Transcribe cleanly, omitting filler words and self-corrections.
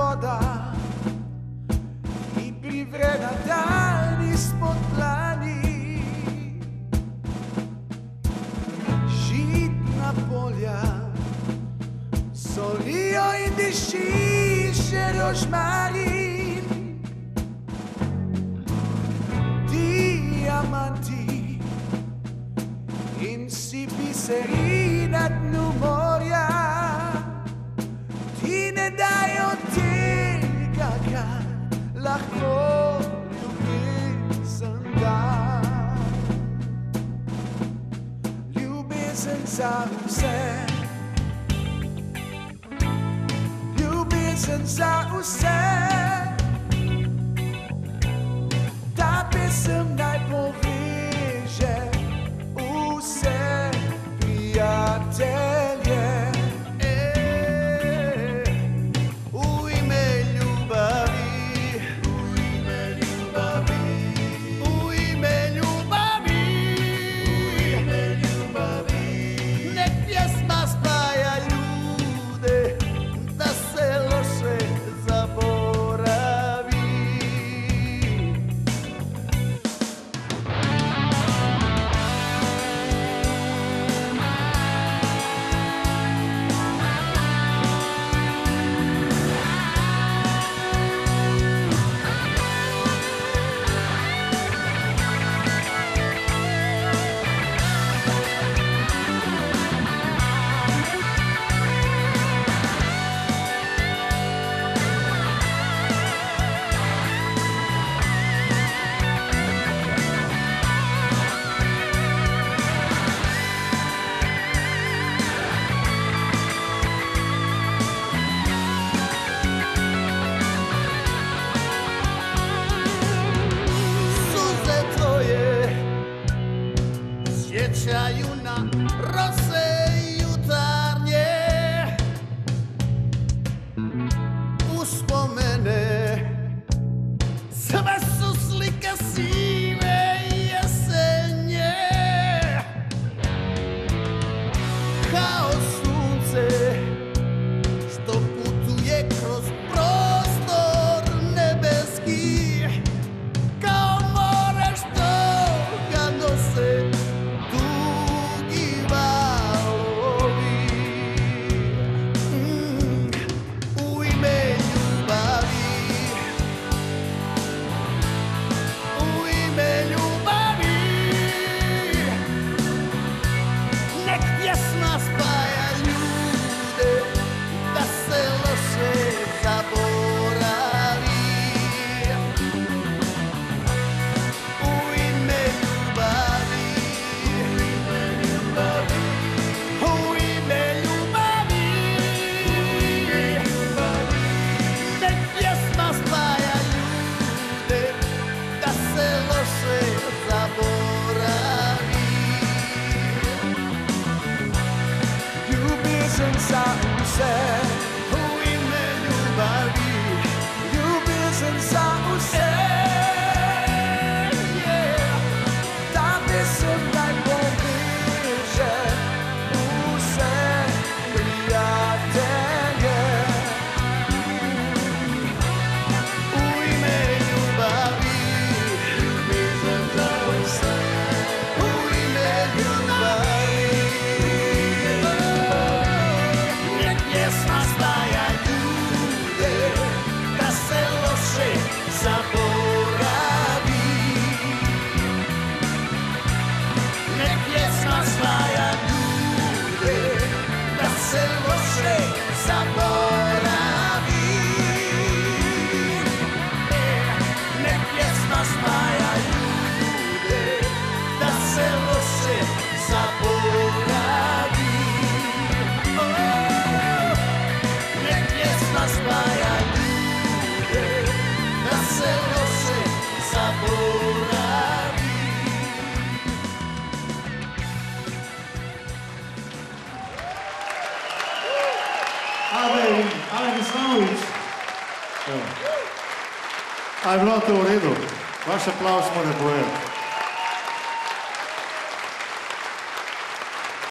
voda i privreda dan ispod dlani. Žitna polja solio i dišiše rožmarin. Diamanti in si biseri na dnu morja. Ti ne dajo tega, kar lahko ljubezen da. Ljubezen za vse, ljubezen za vse. Ta pesem naj poveže vse prijatelje. Sjećaju na rose jutarnje, uspomene, sve su slike sive jesenje. Kao sunce što putuje kroz prostor nebeski, kao more što ga nose za vse, u ime ljubavi, ljubezen za vse. Ta pesem naj poveže vse prijatelje. U ime ljubavi, ljubezen za vse, u ime ljubavi. Alen Islanović. A je bilo to u redu? Vaš aplavz mora povedati.